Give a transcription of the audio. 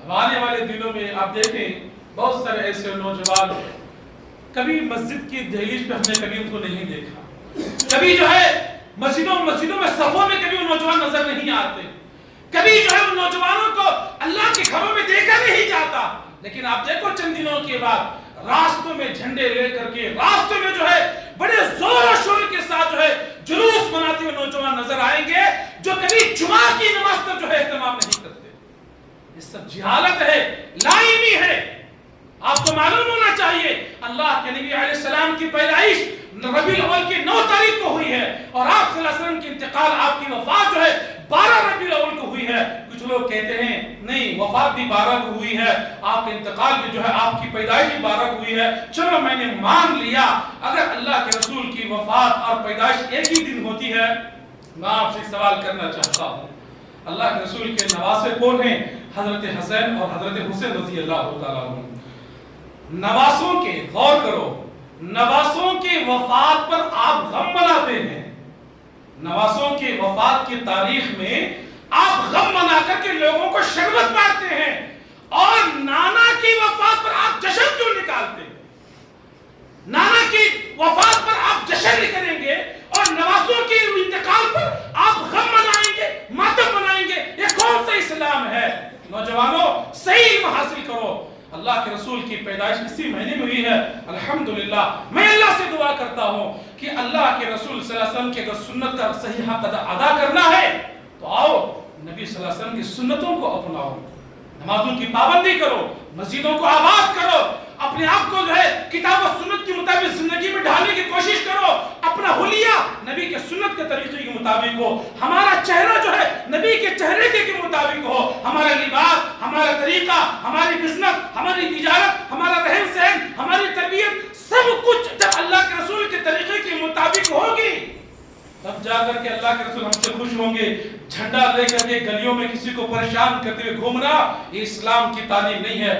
अब आने वाले दिनों में आप देखें बहुत सारे ऐसे नौजवान, कभी मस्जिद की दहलीज पे हमने कभी उनको नहीं देखा, कभी जो है मस्जिदों में सफों में कभी वो नौजवान नजर नहीं आते, कभी जो है उन नौजवानों को अल्लाह के घरों में देखा नहीं जाता। लेकिन आप देखो चंद दिनों के बाद रास्तों में झंडे लेकर के, रास्तों में जो है बड़े जोर और शोर के साथ जो है जुलूस मनाते हुए नौजवान नजर आएंगे, जो कभी जुमा की नमाज तक जो है एहतमाम नहीं करते। ये सब जिहालत है, लाइमी है। आपको मालूम होना चाहिए अल्लाह के नबी अलैहिस्सलाम की पैदाइश रबीउल अव्वल की 9 तारीख को हुई है और आप सल्लल्लाहु अलैहि वसल्लम की इंतकाल, आपकी वफात जो है 12 रबीउल अव्वल को हुई है। कुछ लोग कहते हैं नहीं, वफात भी 12 को हुई है, आपका इंतकाल भी जो है, आपकी पैदाइश भी 12 को हुई है। चलो मैंने मान लिया, अगर अल्लाह के रसूल की वफात और पैदाइश एक ही दिन होती है, मैं आपसे सवाल करना चाहता हूँ, अल्लाह के रसूल के नवासे कौन हैं? हजरत हसैन और हजरत हुसैन रज़ी अल्लाह तआला अन्हुम। नवासों के, गौर करो, नवासों के वफात पर आप गम मनाते हैं, नवासों के वफात की तारीख में आप गम मना करके लोगों को शरबत बांटते हैं, और नाना की वफात पर आप जश्न क्यों निकालते हैं? नाना की वफात पर आप जश्न करेंगे और नवासों के इंतकाल पर आप गम मनाएंगे, मातम मनाएंगे, ये कौन सा इस्लाम है? नौजवानों, सही इल्म हासिल करो। अल्लाह के रसूल की पैदाइश इसी महीने में हुई है, अल्हम्दुलिल्लाह। मैं अल्लाह से दुआ करता हूँ कि अल्लाह के रसूल सल्लल्लाहु अलैहि वसल्लम की अगर सुन्नत का सही हक अदा करना है तो आओ नबी सल्लल्लाहु अलैहि वसल्लम की सुन्नतों को अपनाओ, नमाजों की पाबंदी करो, मस्जिदों को आबाद करो, अपने आप को जो है किताब और सुन्नत के मुताबिक जिंदगी में ढालने की कोशिश करो, अपना हुलिया नबी के सुन्नत के तरीके के मुताबिक हो, हमारा चेहरा जो है नबी के चेहरे के मुताबिक हो, हमारा लिबास, हमारा तरीका, हमारी बिजनेस, हमारी तिजारत, हमारा रहन सहन, हमारी तरबियत, सब कुछ जब अल्लाह के रसूल के तरीके के मुताबिक होगी, तब जाकर के अल्लाह के रसूल हमसे खुश होंगे। झंडा लेकर के गलियों में किसी को परेशान करते हुए घूमना, ये इस्लाम की तालीम नहीं है।